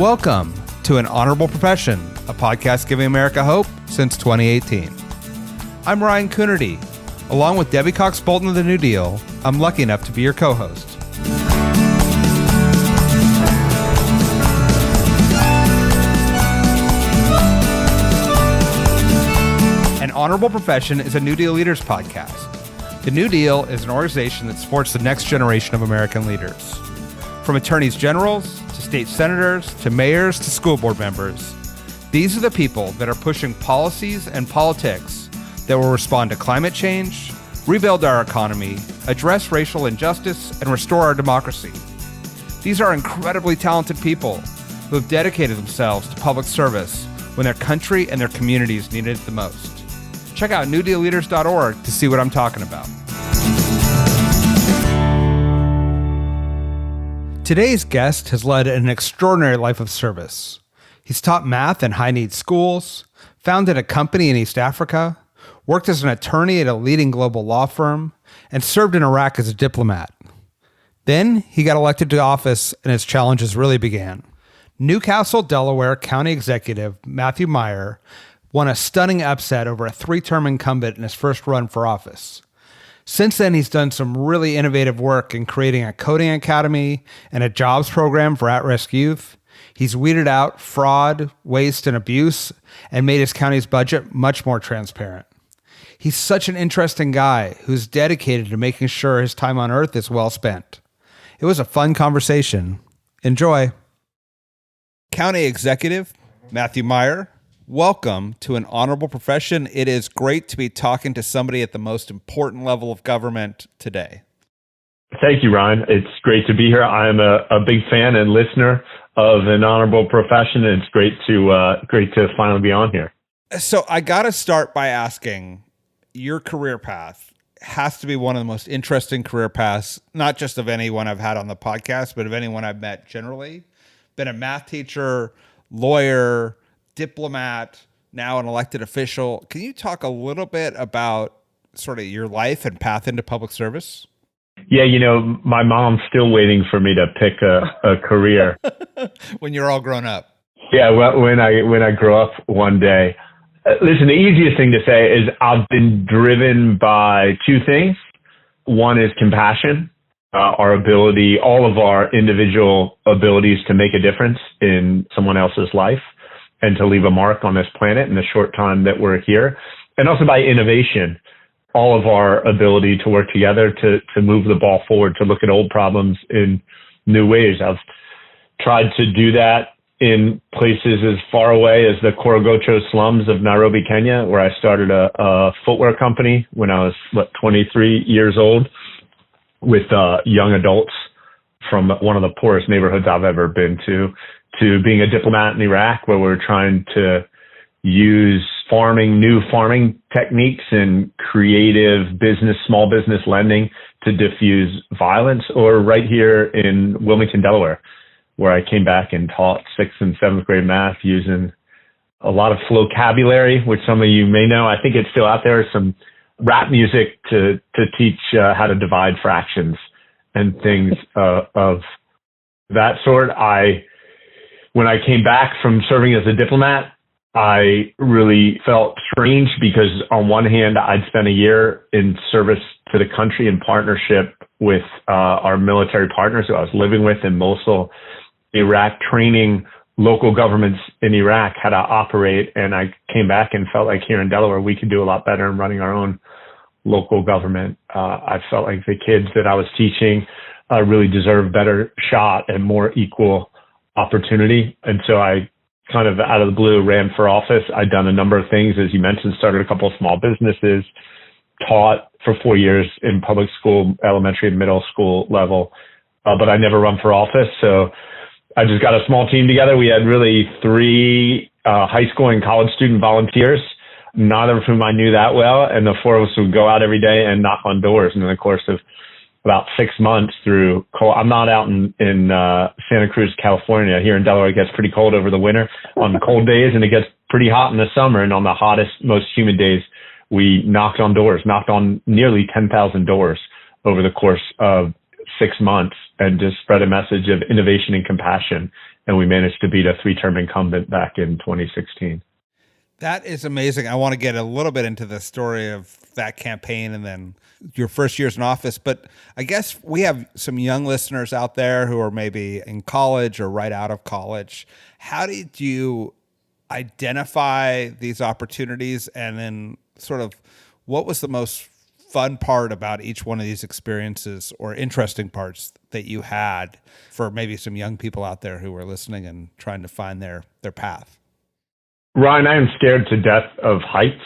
Welcome to An Honorable Profession, a podcast giving America hope since 2018. I'm Ryan Coonerty. Along with Debbie Cox-Bolton of the New Deal, I'm lucky enough to be your co-host. An Honorable Profession is a New Deal Leaders podcast. The New Deal is an organization that supports the next generation of American leaders. From attorneys generals, to state senators, to mayors, to school board members, these are the people that are pushing policies and politics that will respond to climate change, rebuild our economy, address racial injustice, and restore our democracy. These are incredibly talented people who have dedicated themselves to public service when their country and their communities needed it the most. Check out newdealleaders.org to see what I'm talking about. Today's guest has led an extraordinary life of service. He's taught math in high-need schools, founded a company in East Africa, worked as an attorney at a leading global law firm, and served in Iraq as a diplomat. Then he got elected to office and his challenges really began. Newcastle, Delaware County Executive Matthew Meyer won a stunning upset over a 3-term incumbent in his first run for office. Since then, he's done some really innovative work in creating a coding academy and a jobs program for at-risk youth. He's weeded out fraud, waste, and abuse and made his county's budget much more transparent. He's such an interesting guy who's dedicated to making sure his time on Earth is well spent. It was a fun conversation. Enjoy. County Executive Matthew Meyer, welcome to An Honorable Profession. It is great to be talking to somebody at the most important level of government today. Thank you, Ryan. It's great to be here. I'm a big fan and listener of An Honorable Profession, and it's great to finally be on here. So I got to start by asking, your career path has to be one of the most interesting career paths, not just of anyone I've had on the podcast, but of anyone I've met generally. Been a math teacher, lawyer, diplomat, now an elected official. Can you talk a little bit about sort of your life and path into public service? Yeah, my mom's still waiting for me to pick a career. When you're all grown up. Yeah, well, when I grow up one day. Listen, the easiest thing to say is I've been driven by two things. One is compassion, our ability, all of our individual abilities to make a difference in someone else's life and to leave a mark on this planet in the short time that we're here. And also by innovation, all of our ability to work together to move the ball forward, to look at old problems in new ways. I've tried to do that in places as far away as the Korogocho slums of Nairobi, Kenya, where I started a footwear company when I was, 23 years old, with young adults from one of the poorest neighborhoods I've ever been to being a diplomat in Iraq, where we're trying to use new farming techniques and creative small business lending to diffuse violence, or right here in Wilmington, Delaware, where I came back and taught 6th and 7th grade math using a lot of vocabulary, which some of you may know. I think it's still out there, some rap music to teach how to divide fractions and things of that sort. When I came back from serving as a diplomat, I really felt strange because on one hand, I'd spent a year in service to the country in partnership with our military partners who I was living with in Mosul, Iraq, training local governments in Iraq how to operate. And I came back and felt like here in Delaware, we could do a lot better in running our own local government. I felt like the kids that I was teaching really deserved a better shot and more equal opportunity. And so I kind of out of the blue ran for office. I'd done a number of things, as you mentioned, started a couple of small businesses, taught for 4 years in public school, elementary and middle school level, but I never run for office. So I just got a small team together. We had really 3 high school and college student volunteers, neither of whom I knew that well. And the 4 of us would go out every day and knock on doors. And in the course of about 6 months I'm not out in Santa Cruz, California. Here in Delaware, it gets pretty cold over the winter on the cold days, and it gets pretty hot in the summer. And on the hottest, most humid days, we knocked on nearly 10,000 doors over the course of 6 months, and just spread a message of innovation and compassion and we managed to beat a 3-term incumbent back in 2016. That is amazing. I want to get a little bit into the story of that campaign and then your first years in office. But I guess we have some young listeners out there who are maybe in college or right out of college. How did you identify these opportunities? And then sort of what was the most fun part about each one of these experiences or interesting parts that you had for maybe some young people out there who are listening and trying to find their path? Ryan, I am scared to death of heights.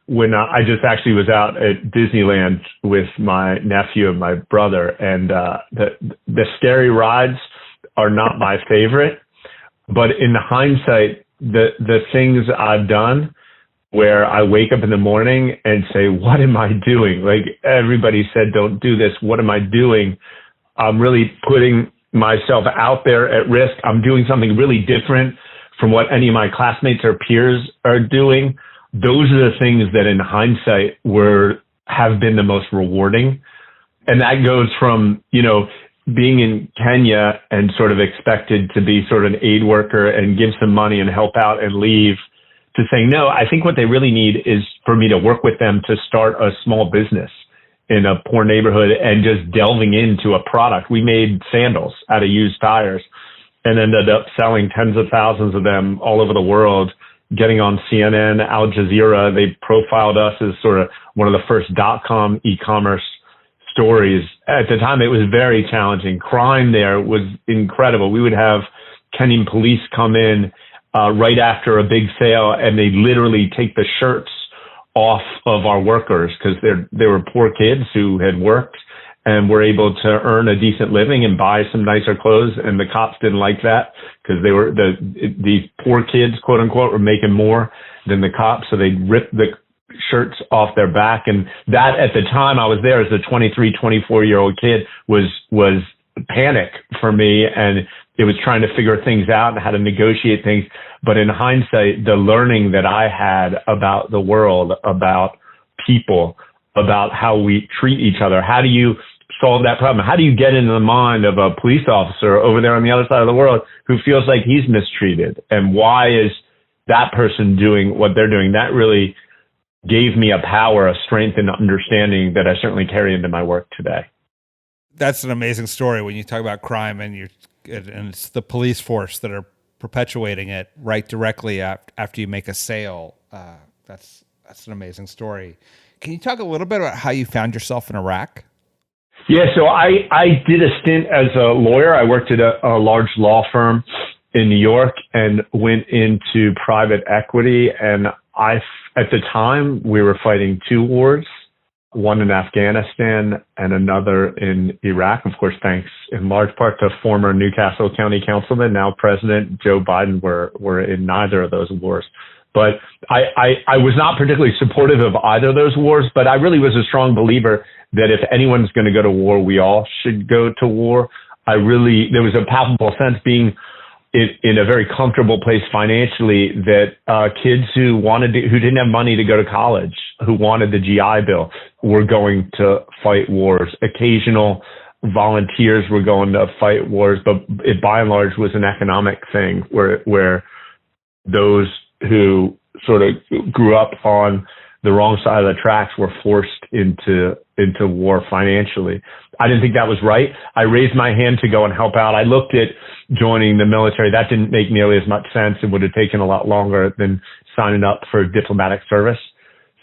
When I just actually was out at Disneyland with my nephew and my brother, and the scary rides are not my favorite. But in hindsight, the things I've done where I wake up in the morning and say, what am I doing? Like everybody said, don't do this. What am I doing? I'm really putting myself out there at risk. I'm doing something really different from what any of my classmates or peers are doing. Those are the things that in hindsight have been the most rewarding. And that goes from, being in Kenya and sort of expected to be sort of an aid worker and give some money and help out and leave, to saying, no, I think what they really need is for me to work with them to start a small business in a poor neighborhood and just delving into a product. We made sandals out of used tires and ended up selling tens of thousands of them all over the world, getting on CNN, Al Jazeera. They profiled us as sort of one of the first .com e-commerce stories. At the time, it was very challenging. Crime there was incredible. We would have Kenyan police come in right after a big sale, and they literally take the shirts off of our workers because they were poor kids who had worked and were able to earn a decent living and buy some nicer clothes. And the cops didn't like that because these poor kids, quote unquote, were making more than the cops. So they ripped the shirts off their back. And that at the time I was there as a 23, 24-year-old kid was panic for me. And it was trying to figure things out and how to negotiate things. But in hindsight, the learning that I had about the world, about people, about how we treat each other, how do you solve that problem? How do you get into the mind of a police officer over there on the other side of the world who feels like he's mistreated? And why is that person doing what they're doing? That really gave me a power, a strength, and understanding that I certainly carry into my work today. That's an amazing story when you talk about crime and it's the police force that are perpetuating it right directly after you make a sale. That's an amazing story. Can you talk a little bit about how you found yourself in Iraq? Yeah, so I did a stint as a lawyer. I worked at a large law firm in New York and went into private equity. And at the time, we were fighting 2 wars, one in Afghanistan and another in Iraq. Of course, thanks in large part to former Newcastle County Councilman, now President Joe Biden, were in neither of those wars. But I was not particularly supportive of either of those wars, but I really was a strong believer that if anyone's going to go to war, we all should go to war. There was a palpable sense being in a very comfortable place financially that kids who didn't have money to go to college, who wanted the GI Bill, were going to fight wars. Occasional volunteers were going to fight wars, but it by and large was an economic thing where those who sort of grew up on the wrong side of the tracks were forced into war financially. I didn't think that was right. I raised my hand to go and help out. I looked at joining the military. That didn't make nearly as much sense. It would have taken a lot longer than signing up for diplomatic service.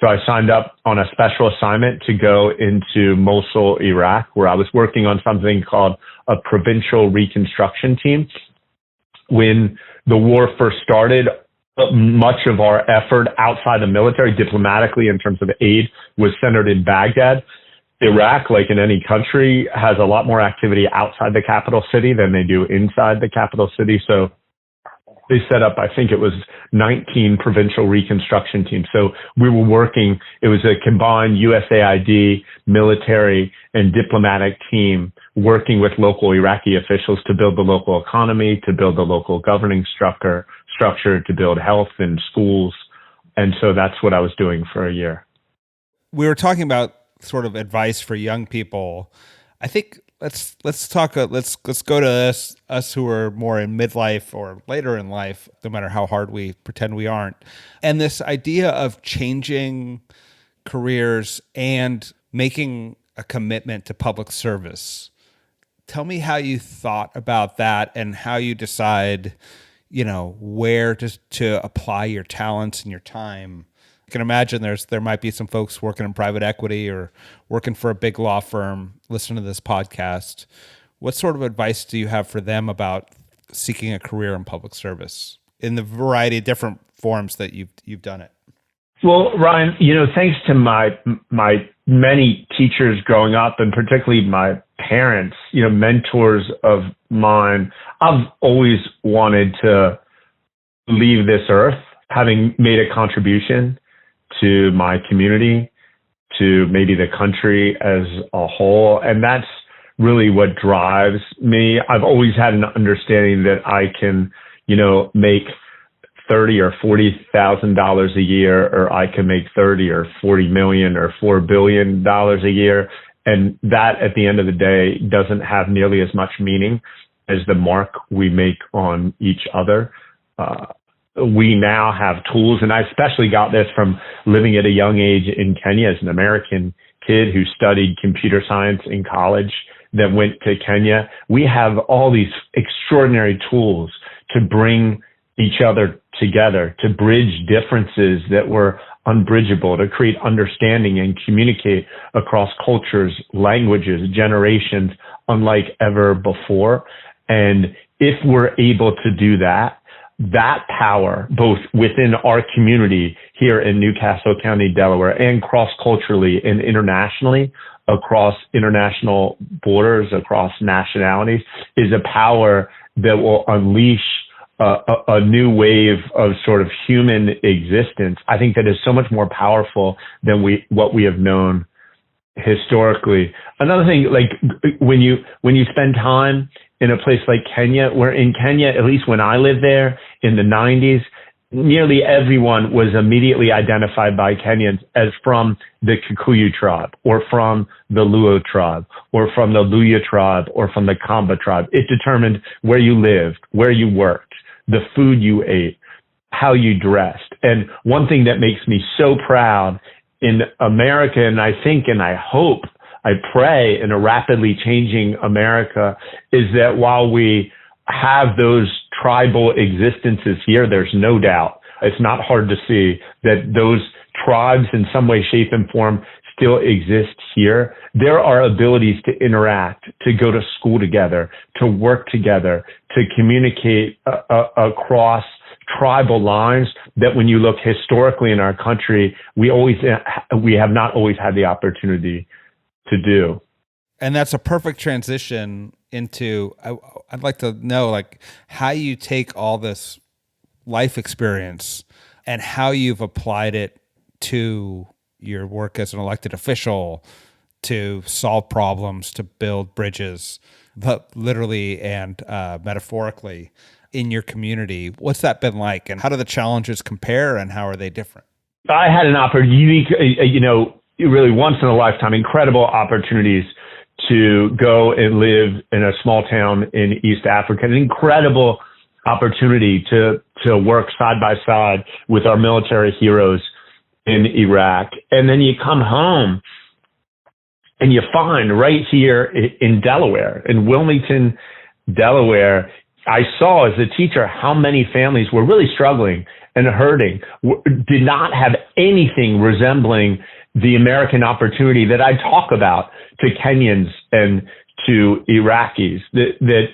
So I signed up on a special assignment to go into Mosul, Iraq, where I was working on something called a provincial reconstruction team. When the war first started, much of our effort outside the military, diplomatically in terms of aid, was centered in Baghdad. Iraq, like in any country, has a lot more activity outside the capital city than they do inside the capital city. So they set up, I think it was 19 provincial reconstruction teams. So we were working, it was a combined USAID, military, and diplomatic team working with local Iraqi officials to build the local economy, to build the local governing structure, to build health and schools. And so that's what I was doing for a year. We were talking about sort of advice for young people. I think let's talk. Let's go to us who are more in midlife or later in life, no matter how hard we pretend we aren't. And this idea of changing careers and making a commitment to public service. Tell me how you thought about that and how you decide, where to apply your talents and your time. I can imagine there might be some folks working in private equity or working for a big law firm listening to this podcast. What sort of advice do you have for them about seeking a career in public service in the variety of different forms that you've done it? Well, Ryan, thanks to my many teachers growing up, and particularly my parents, mentors of mine, I've always wanted to leave this earth having made a contribution to my community, to maybe the country as a whole. And that's really what drives me. I've always had an understanding that I can, make $30,000 or $40,000 a year, or I can make 30 or 40 million or $4 billion a year. And that at the end of the day doesn't have nearly as much meaning as the mark we make on each other. We now have tools, and I especially got this from living at a young age in Kenya as an American kid who studied computer science in college, then went to Kenya. We have all these extraordinary tools to bring each other together, to bridge differences that were unbridgeable, to create understanding and communicate across cultures, languages, generations, unlike ever before. And if we're able to do that power, both within our community here in Newcastle County, Delaware, and cross-culturally and internationally, across international borders, across nationalities, is a power that will unleash a new wave of sort of human existence. I think that is so much more powerful than what we have known historically. Another thing, like when you spend time in a place like Kenya, where in Kenya, at least when I lived there in the 90s, nearly everyone was immediately identified by Kenyans as from the Kikuyu tribe, or from the Luo tribe, or from the Luya tribe, or from the Kamba tribe. It determined where you lived, where you worked, the food you ate, how you dressed. And one thing that makes me so proud in America, and I think and I hope, I pray in a rapidly changing America, is that while we have those tribal existences here, there's no doubt, it's not hard to see that those tribes in some way, shape, and form still exist here. There are abilities to interact, to go to school together, to work together, to communicate across tribal lines that when you look historically in our country, we have not always had the opportunity to do. And that's a perfect transition into, I'd like to know, like, how you take all this life experience and how you've applied it to your work as an elected official to solve problems, to build bridges, but literally and metaphorically in your community. What's that been like, and how do the challenges compare, and how are they different? I had an opportunity, really once in a lifetime, incredible opportunities to go and live in a small town in East Africa, an incredible opportunity to work side by side with our military heroes in Iraq. And then you come home and you find right here in Delaware, in Wilmington, Delaware, I saw as a teacher how many families were really struggling and hurting, did not have anything resembling the American opportunity that I talk about to Kenyans and to Iraqis, that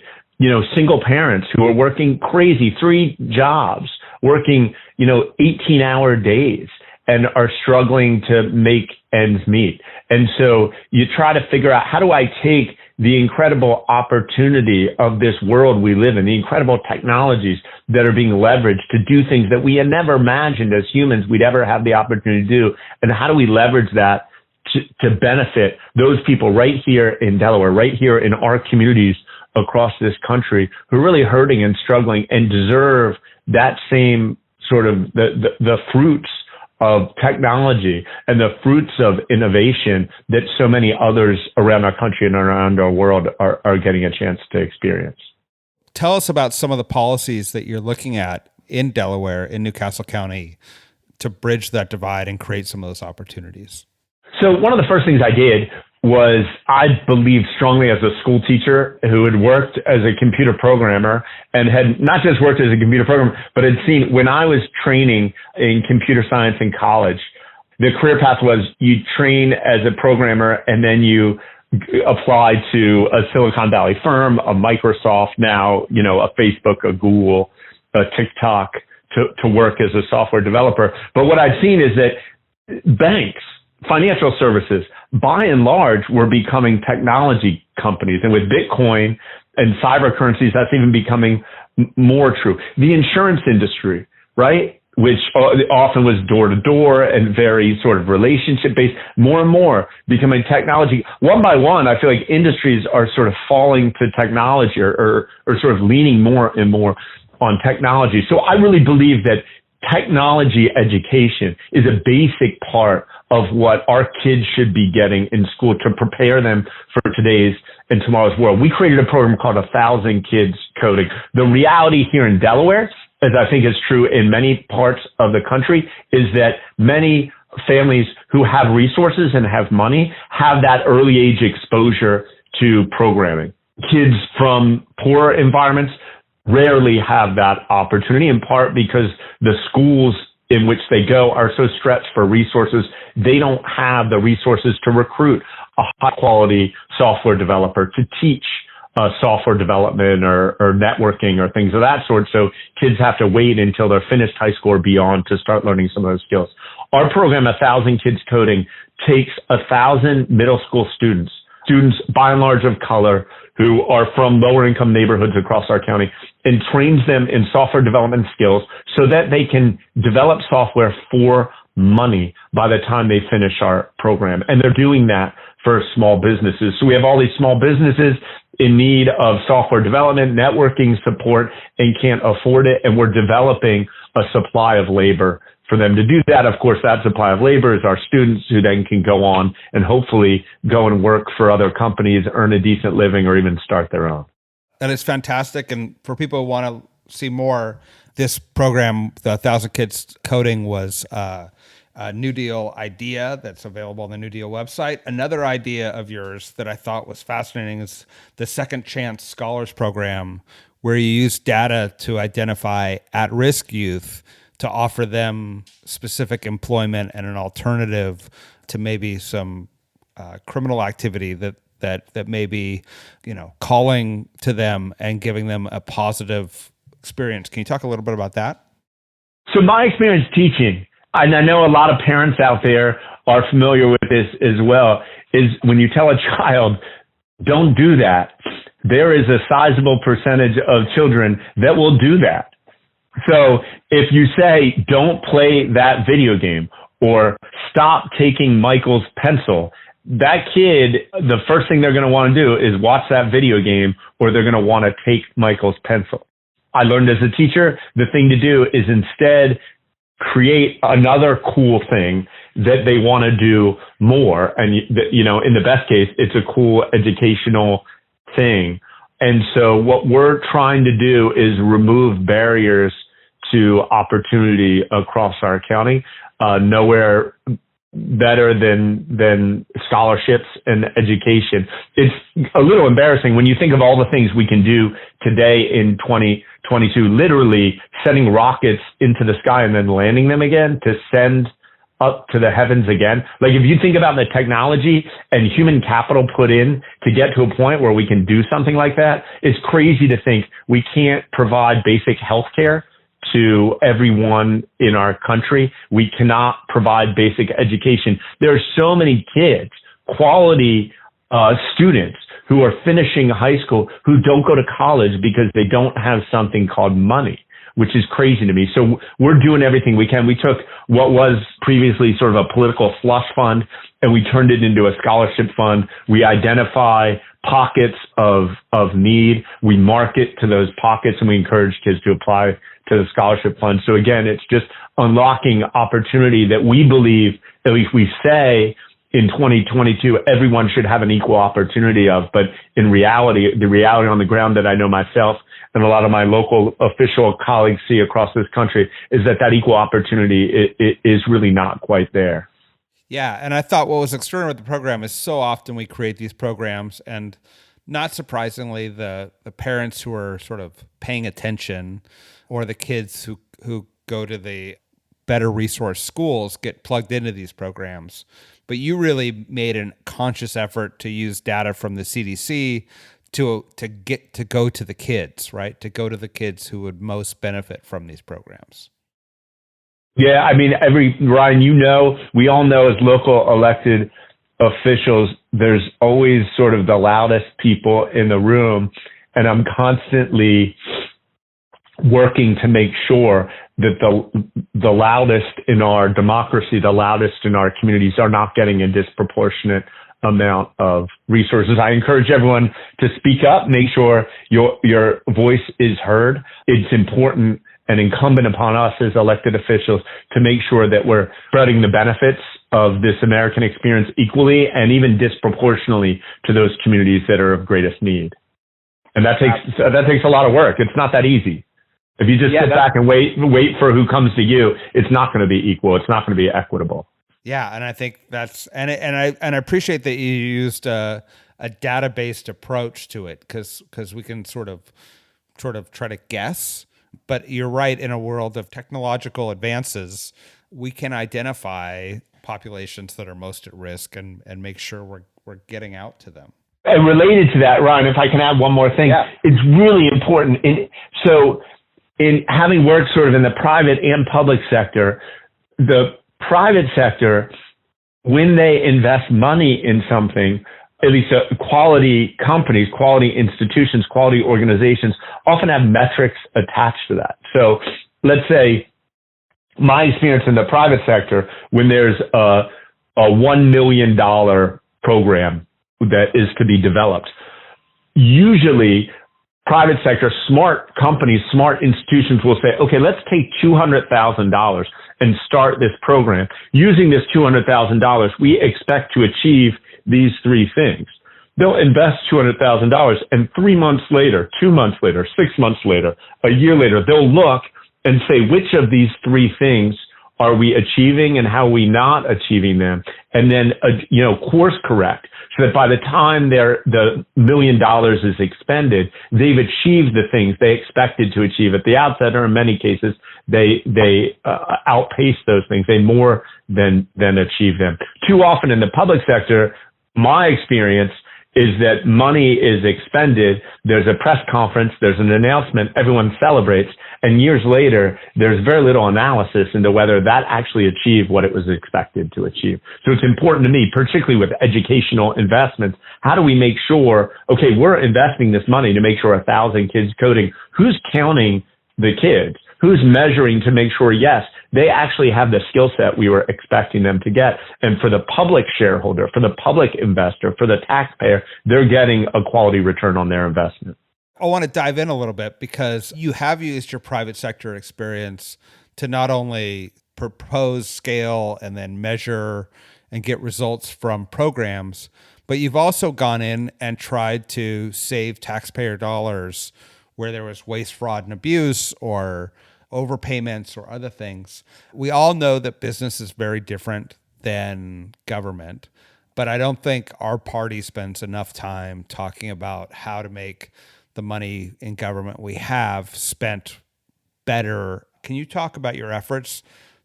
single parents who are working crazy 3 jobs, working 18-hour days, and are struggling to make ends meet. And so you try to figure out, how do I take the incredible opportunity of this world we live in, the incredible technologies that are being leveraged to do things that we had never imagined as humans we'd ever have the opportunity to do, and how do we leverage that to benefit those people right here in Delaware, right here in our communities across this country who are really hurting and struggling and deserve that same sort of the fruits of technology and the fruits of innovation that so many others around our country and around our world are getting a chance to experience. Tell us about some of the policies that you're looking at in Delaware, in Newcastle County, to bridge that divide and create some of those opportunities. So one of the first things I did was I believed strongly as a school teacher who had worked as a computer programmer and had not just worked as a computer programmer, but had seen when I was training in computer science in college, the career path was you train as a programmer and then you apply to a Silicon Valley firm, a Microsoft now, a Facebook, a Google, a TikTok to work as a software developer. But what I've seen is that banks, financial services, by and large, were becoming technology companies. And with Bitcoin and cyber currencies, that's even becoming more true. The insurance industry, right, which often was door to door and very sort of relationship based, more and more becoming technology. One by one, I feel like industries are sort of falling to technology or sort of leaning more and more on technology. So I really believe that technology education is a basic part of what our kids should be getting in school to prepare them for today's and tomorrow's world. We created a program called 1,000 Kids Coding. The reality here in Delaware, as I think is true in many parts of the country, is that many families who have resources and have money have that early age exposure to programming. Kids from poor environments rarely have that opportunity, in part because the schools in which they go are so stretched for resources. They don't have the resources to recruit a high quality software developer to teach software development or networking or things of that sort. So kids have to wait until they're finished high school or beyond to start learning some of those skills. Our program, 1,000 Kids Coding, takes 1,000 middle school students by and large of color who are from lower income neighborhoods across our county, and trains them in software development skills so that they can develop software for money by the time they finish our program. And they're doing that for small businesses. So we have all these small businesses in need of software development, networking support, and can't afford it. And we're developing a supply of labor for them to do that. Of course, that supply of labor is our students, who then can go on and hopefully go and work for other companies, earn a decent living, or even start their own. That is fantastic. And for people who want to see more, this program, the 1,000 Kids Coding, was a NewDEAL idea that's available on the NewDEAL website. Another idea of yours that I thought was fascinating is the Second Chance Scholars Program, where you use data to identify at-risk youth to offer them specific employment and an alternative to maybe some criminal activity that may be, calling to them and giving them a positive experience. Can you talk a little bit about that? So my experience teaching, and I know a lot of parents out there are familiar with this as well, is when you tell a child, don't do that, there is a sizable percentage of children that will do that. So if you say, don't play that video game, or stop taking Michael's pencil, that kid, the first thing they're going to want to do is watch that video game, or they're going to want to take Michael's pencil. I learned as a teacher, the thing to do is instead create another cool thing that they want to do more. And, in the best case, it's a cool educational thing. And so what we're trying to do is remove barriers to opportunity across our county. Nowhere better than scholarships and education. It's a little embarrassing when you think of all the things we can do today in 2022, literally sending rockets into the sky and then landing them again to send up to the heavens again. Like, if you think about the technology and human capital put in to get to a point where we can do something like that, it's crazy to think we can't provide basic health care to everyone in our country. We cannot provide basic education. There are so many kids, quality students, who are finishing high school who don't go to college because they don't have something called money, which is crazy to me. So we're doing everything we can. We took what was previously sort of a political slush fund and we turned it into a scholarship fund. We identify pockets of need. We market to those pockets and we encourage kids to apply to the scholarship fund. So again, it's just unlocking opportunity that we believe, at least we say in 2022, everyone should have an equal opportunity of. But in reality, the reality on the ground that I know myself and a lot of my local official colleagues see across this country is that equal opportunity is really not quite there. Yeah, and I thought what was extraordinary with the program is so often we create these programs, and not surprisingly, the parents who are sort of paying attention or the kids who go to the better resource schools get plugged into these programs. But you really made a conscious effort to use data from the CDC to go to the kids, right? To go to the kids who would most benefit from these programs. Yeah, I mean, Ryan, we all know as local elected officials, there's always sort of the loudest people in the room. And I'm constantly working to make sure that the loudest in our democracy, the loudest in our communities are not getting a disproportionate amount of resources. I encourage everyone to speak up, make sure your voice is heard. It's important and incumbent upon us as elected officials to make sure that we're spreading the benefits of this American experience equally and even disproportionately to those communities that are of greatest need. And that takes a lot of work. It's not that easy. If you just sit back and wait for who comes to you, it's not going to be equal. It's not going to be equitable. Yeah, and I think that's and I appreciate that you used a data-based approach to it because we can sort of try to guess. But you're right, in a world of technological advances, we can identify populations that are most at risk and make sure we're getting out to them. And related to that, Ryan, if I can add one more thing, It's really important. In having worked sort of in the private and public sector, the private sector, when they invest money in something, at least quality companies, quality institutions, quality organizations often have metrics attached to that. So let's say my experience in the private sector, when there's a $1 million program that is to be developed, usually private sector, smart companies, smart institutions will say, okay, let's take $200,000 and start this program. Using this $200,000, we expect to achieve these three things. They'll invest $200,000 and 3 months later, 2 months later, 6 months later, a year later, they'll look and say, which of these three things are we achieving and how are we not achieving them? And then, course correct so that by the time the $1 million is expended, they've achieved the things they expected to achieve at the outset, or in many cases, they outpace those things. They more than achieve them. Too often in the public sector, my experience is that money is expended, there's a press conference, there's an announcement, everyone celebrates, and years later, there's very little analysis into whether that actually achieved what it was expected to achieve. So it's important to me, particularly with educational investments, how do we make sure, okay, we're investing this money to make sure 1,000 kids coding, who's counting the kids? Who's measuring to make sure, yes, they actually have the skill set we were expecting them to get. And for the public shareholder, for the public investor, for the taxpayer, they're getting a quality return on their investment. I want to dive in a little bit because you have used your private sector experience to not only propose, scale, and then measure and get results from programs, but you've also gone in and tried to save taxpayer dollars where there was waste, fraud, and abuse or overpayments or other things. We all know that business is very different than government, but I don't think our party spends enough time talking about how to make the money in government we have spent better. Can you talk about your efforts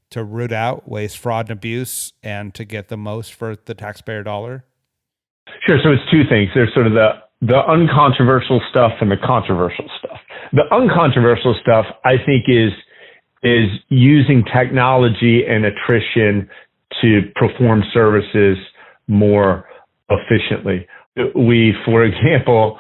to root out waste, fraud, and abuse and to get the most for the taxpayer dollar? Sure. So it's two things. There's sort of the uncontroversial stuff and the controversial stuff. The uncontroversial stuff, I think, is using technology and attrition to perform services more efficiently. We, for example,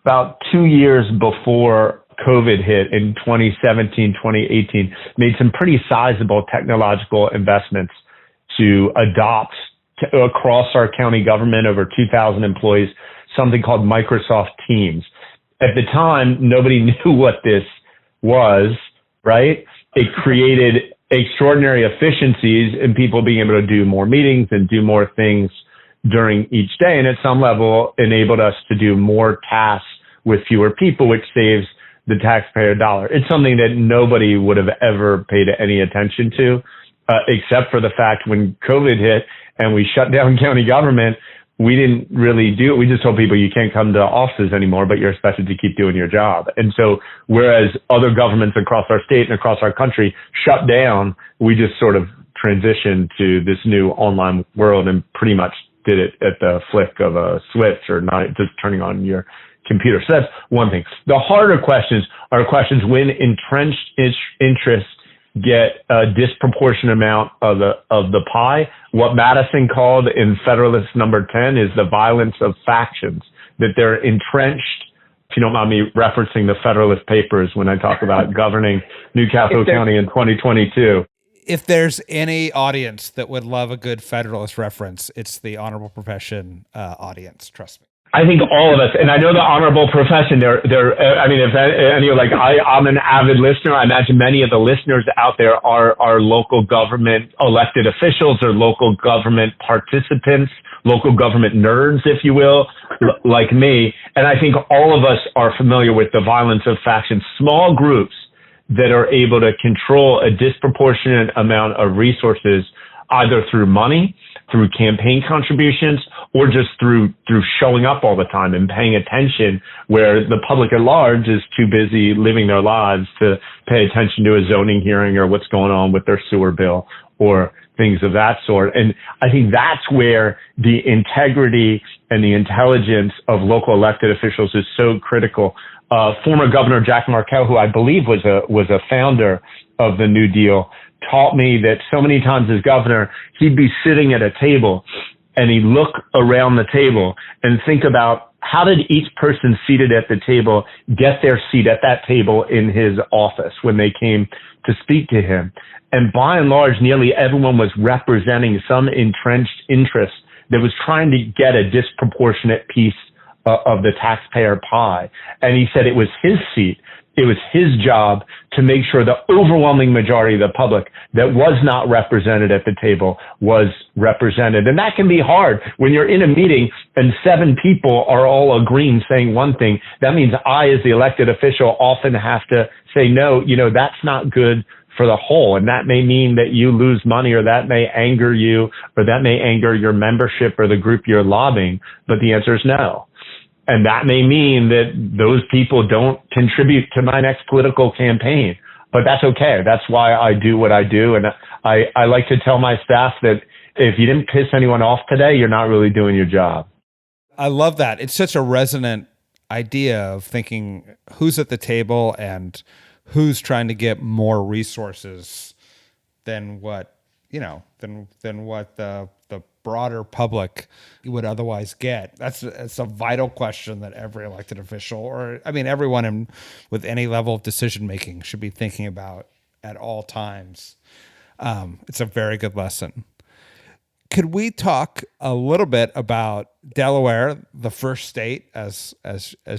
about 2 years before COVID hit in 2017, 2018, made some pretty sizable technological investments to adopt across our county government, over 2,000 employees, something called Microsoft Teams. At the time, nobody knew what this was, right? It created extraordinary efficiencies in people being able to do more meetings and do more things during each day. And at some level, enabled us to do more tasks with fewer people, which saves the taxpayer dollar. It's something that nobody would have ever paid any attention to, except for the fact when COVID hit and we shut down county government, we didn't really do it. We just told people you can't come to offices anymore, but you're expected to keep doing your job. And so whereas other governments across our state and across our country shut down, we just sort of transitioned to this new online world and pretty much did it at the flick of a switch or not just turning on your computer. So that's one thing. The harder questions are questions when entrenched interests get a disproportionate amount of the pie. What Madison called in Federalist number 10 is the violence of factions, that they're entrenched. If you don't mind me referencing the Federalist Papers when I talk about governing Newcastle County in 2022. If there's any audience that would love a good Federalist reference, it's the honorable profession audience. Trust me. I think all of us, and I know the honorable profession, I mean, if any, like I'm an avid listener. I imagine many of the listeners out there are local government elected officials or local government participants, local government nerds, if you will, like me. And I think all of us are familiar with the violence of factions, small groups that are able to control a disproportionate amount of resources, either through money, through campaign contributions, or just through showing up all the time and paying attention, where the public at large is too busy living their lives to pay attention to a zoning hearing or what's going on with their sewer bill or things of that sort. And I think that's where the integrity and the intelligence of local elected officials is so critical. Former Governor Jack Markell, who I believe was a founder of the New Deal, taught me that so many times as governor, he'd be sitting at a table and he'd look around the table and think about how did each person seated at the table get their seat at that table in his office when they came to speak to him. And by and large, nearly everyone was representing some entrenched interest that was trying to get a disproportionate piece of the taxpayer pie. And he said it was his seat. It was his job to make sure the overwhelming majority of the public that was not represented at the table was represented. And that can be hard when you're in a meeting and 7 people are all agreeing, saying one thing. That means I, as the elected official, often have to say, no, that's not good for the whole. And that may mean that you lose money, or that may anger you, or that may anger your membership or the group you're lobbying. But the answer is no. And that may mean that those people don't contribute to my next political campaign. But that's okay. That's why I do what I do. And I like to tell my staff that if you didn't piss anyone off today, you're not really doing your job. I love that. It's such a resonant idea of thinking who's at the table and who's trying to get more resources than what, than what the broader public would otherwise get. That's a vital question that every elected official, or everyone with any level of decision making, should be thinking about at all times. It's a very good lesson. Could we talk a little bit about Delaware, the first state, as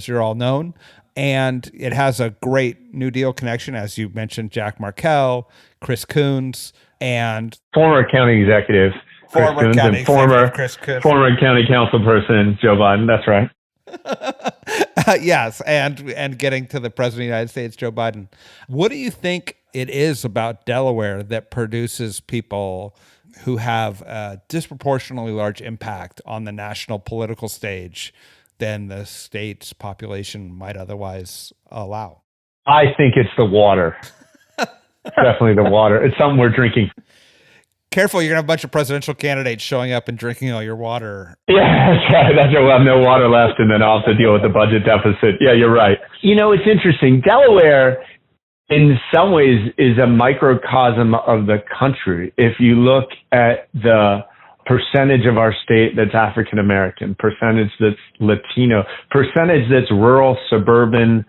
you're all known, and it has a great New Deal connection, as you mentioned, Jack Markell, Chris Coons, and former county executive. Former county council person, Joe Biden. That's right. Yes, and getting to the president of the United States, Joe Biden. What do you think it is about Delaware that produces people who have a disproportionately large impact on the national political stage than the state's population might otherwise allow? I think it's the water. Definitely the water. It's something we're drinking. Careful, you're going to have a bunch of presidential candidates showing up and drinking all your water. Yeah, that's right. We'll have no water left, and then I'll have to deal with the budget deficit. Yeah, you're right. It's interesting. Delaware, in some ways, is a microcosm of the country. If you look at the percentage of our state that's African American, percentage that's Latino, percentage that's rural, suburban,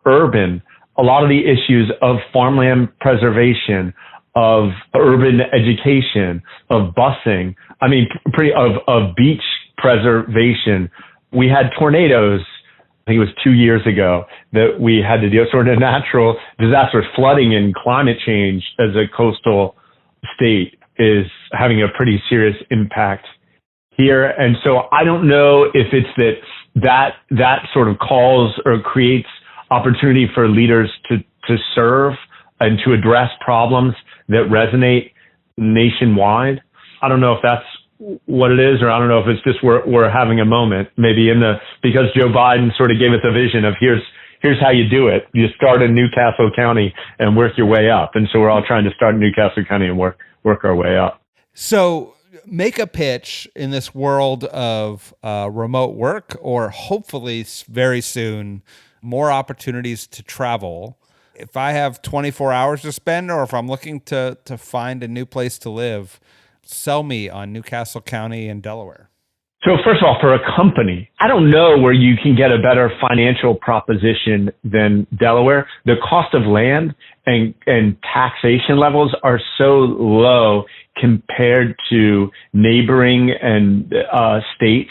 urban, a lot of the issues of farmland preservation, of urban education, of busing, of beach preservation, we had tornadoes. I think it was 2 years ago that we had to deal with sort of natural disasters. Flooding and climate change as a coastal state is having a pretty serious impact here. And so I don't know if it's that sort of calls or creates opportunity for leaders to serve and to address problems that resonate nationwide. I don't know if that's what it is, or I don't know if it's just we're having a moment, maybe because Joe Biden sort of gave us a vision of here's how you do it. You start in Newcastle County and work your way up. And so we're all trying to start in Newcastle County and work our way up. So make a pitch in this world of remote work, or hopefully very soon, more opportunities to travel. If I have 24 hours to spend, or if I'm looking to find a new place to live, sell me on Newcastle County and Delaware. So first of all, for a company, I don't know where you can get a better financial proposition than Delaware. The cost of land and taxation levels are so low compared to neighboring and states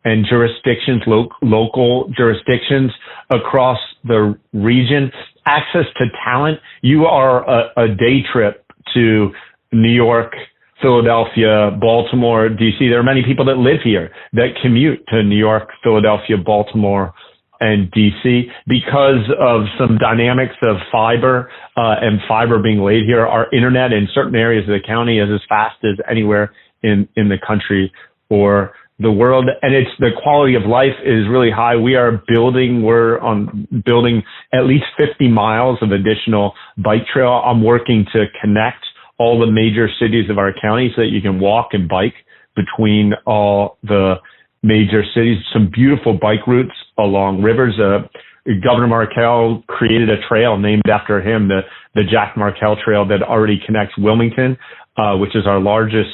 and jurisdictions, local jurisdictions across the region. Access to talent. You are a day trip to New York, Philadelphia, Baltimore, DC. There are many people that live here that commute to New York, Philadelphia, Baltimore, and DC because of some dynamics of fiber and fiber being laid here. Our internet in certain areas of the county is as fast as anywhere in the country or the world, and it's the quality of life is really high. We're building at least 50 miles of additional bike trail. I'm working to connect all the major cities of our county so that you can walk and bike between all the major cities. Some beautiful bike routes along rivers. Governor Markell created a trail named after him, the Jack Markell Trail, that already connects Wilmington, which is our largest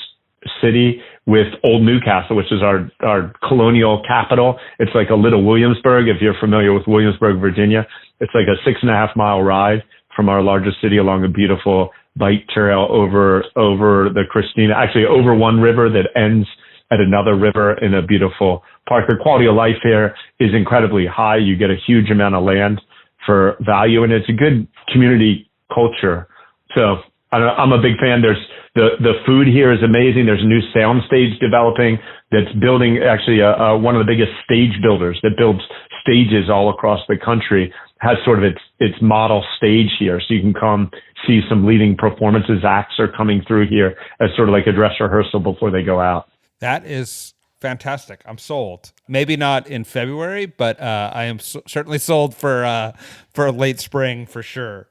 city, with Old Newcastle, which is our colonial capital. It's like a little Williamsburg. If you're familiar with Williamsburg, Virginia, it's like a 6.5 mile ride from our largest city along a beautiful bike trail over the Christina, actually over one river that ends at another river in a beautiful park. The quality of life here is incredibly high. You get a huge amount of land for value, and it's a good community culture. So I'm a big fan. There's the food here is amazing. There's a new sound stage developing that's building, actually one of the biggest stage builders that builds stages all across the country, has sort of its model stage here. So you can come see some leading performances. Acts are coming through here as sort of like a dress rehearsal before they go out. That is fantastic. I'm sold. Maybe not in February, but I am certainly sold for late spring for sure.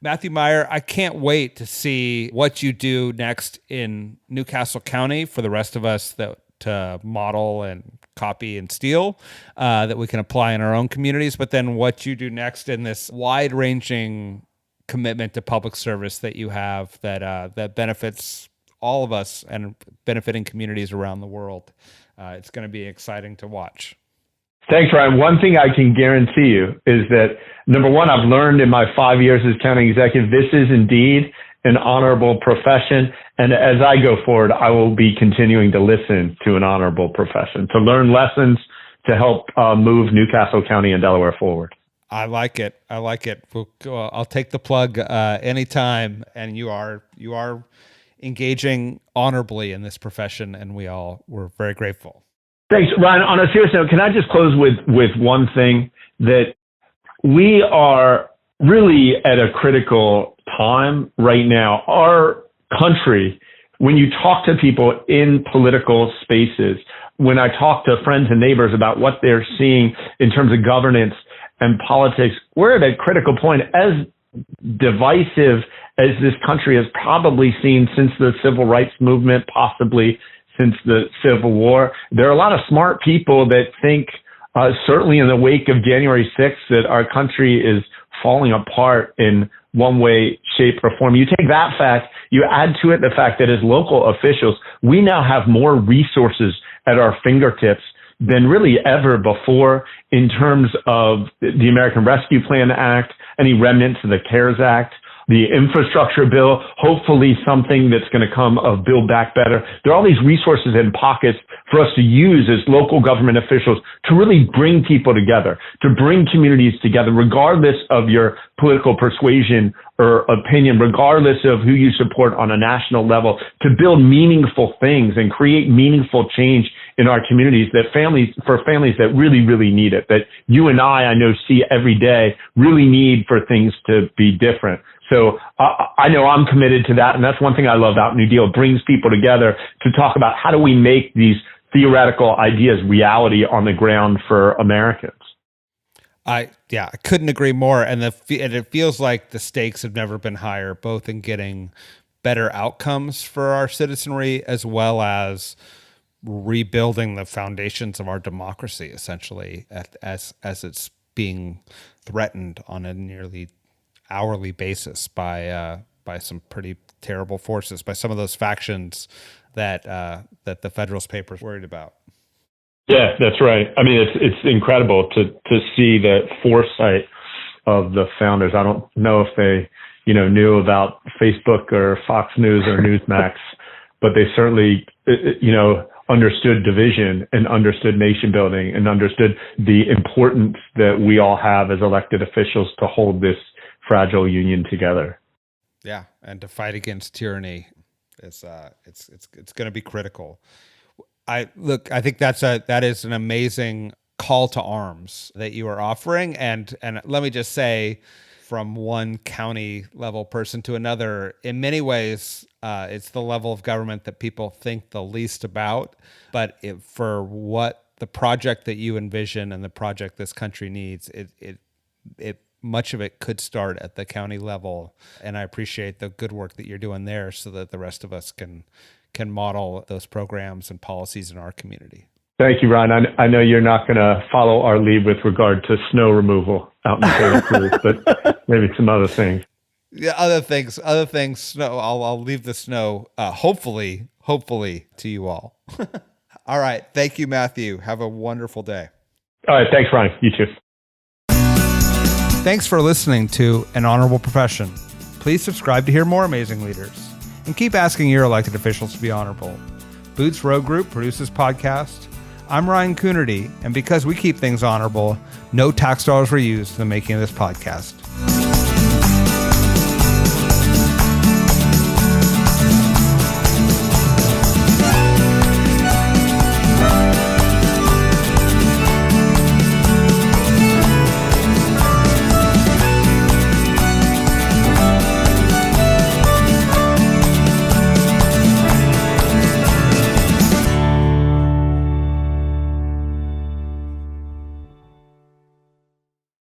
Matthew Meyer, I can't wait to see what you do next in Newcastle County for the rest of us to model and copy and steal that we can apply in our own communities, but then what you do next in this wide-ranging commitment to public service that you have that benefits all of us and benefiting communities around the world. It's going to be exciting to watch. Thanks, Ryan. One thing I can guarantee you is that, number one, I've learned in my 5 years as county executive, this is indeed an honorable profession. And as I go forward, I will be continuing to listen to an honorable profession, to learn lessons to help move Newcastle County and Delaware forward. I like it. I'll take the plug anytime. And you are engaging honorably in this profession, and we're very grateful. Thanks, Ryan. On a serious note, can I just close with one thing, that we are really at a critical time right now. Our country, when you talk to people in political spaces, when I talk to friends and neighbors about what they're seeing in terms of governance and politics, we're at a critical point. As divisive as this country has probably seen since the civil rights movement, possibly since the Civil War, there are a lot of smart people that think, certainly in the wake of January 6th, that our country is falling apart in one way, shape, or form. You take that fact, you add to it the fact that as local officials, we now have more resources at our fingertips than really ever before in terms of the American Rescue Plan Act, any remnants of the CARES Act, the infrastructure bill, hopefully something that's going to come of Build Back Better. There are all these resources and pockets for us to use as local government officials to really bring people together, to bring communities together, regardless of your political persuasion or opinion, regardless of who you support on a national level, to build meaningful things and create meaningful change in our communities for families that really, really need it, that you and I know, see every day, really need for things to be different. So I know I'm committed to that. And that's one thing I love about New Deal. It brings people together to talk about how do we make these theoretical ideas reality on the ground for Americans. I couldn't agree more. And it feels like the stakes have never been higher, both in getting better outcomes for our citizenry, as well as rebuilding the foundations of our democracy, essentially, as it's being threatened on a nearly hourly basis by some pretty terrible forces, by some of those factions that the Federalist Papers worried about. Yeah, that's right. I mean, it's incredible to see the foresight of the founders. I don't know if they, knew about Facebook or Fox News or Newsmax, but they certainly, understood division and understood nation building and understood the importance that we all have as elected officials to hold this fragile union together. Yeah, and to fight against tyranny is it's going to be critical. I think that is an amazing call to arms that you are offering, and let me just say, from one county level person to another, in many ways, it's the level of government that people think the least about. But for what the project that you envision and the project this country needs, it much of it could start at the county level. And I appreciate the good work that you're doing there, so that the rest of us can model those programs and policies in our community. Thank you, Ryan. I know you're not going to follow our lead with regard to snow removal out in Santa Cruz, but maybe some other things. Yeah, other things. Snow. I'll leave the snow. Hopefully to you all. All right. Thank you, Matthew. Have a wonderful day. All right. Thanks, Ryan. You too. Thanks for listening to An Honorable Profession. Please subscribe to hear more amazing leaders, and keep asking your elected officials to be honorable. Boots Row Group produces podcast. I'm Ryan Coonerty, and because we keep things honorable, no tax dollars were used in the making of this podcast.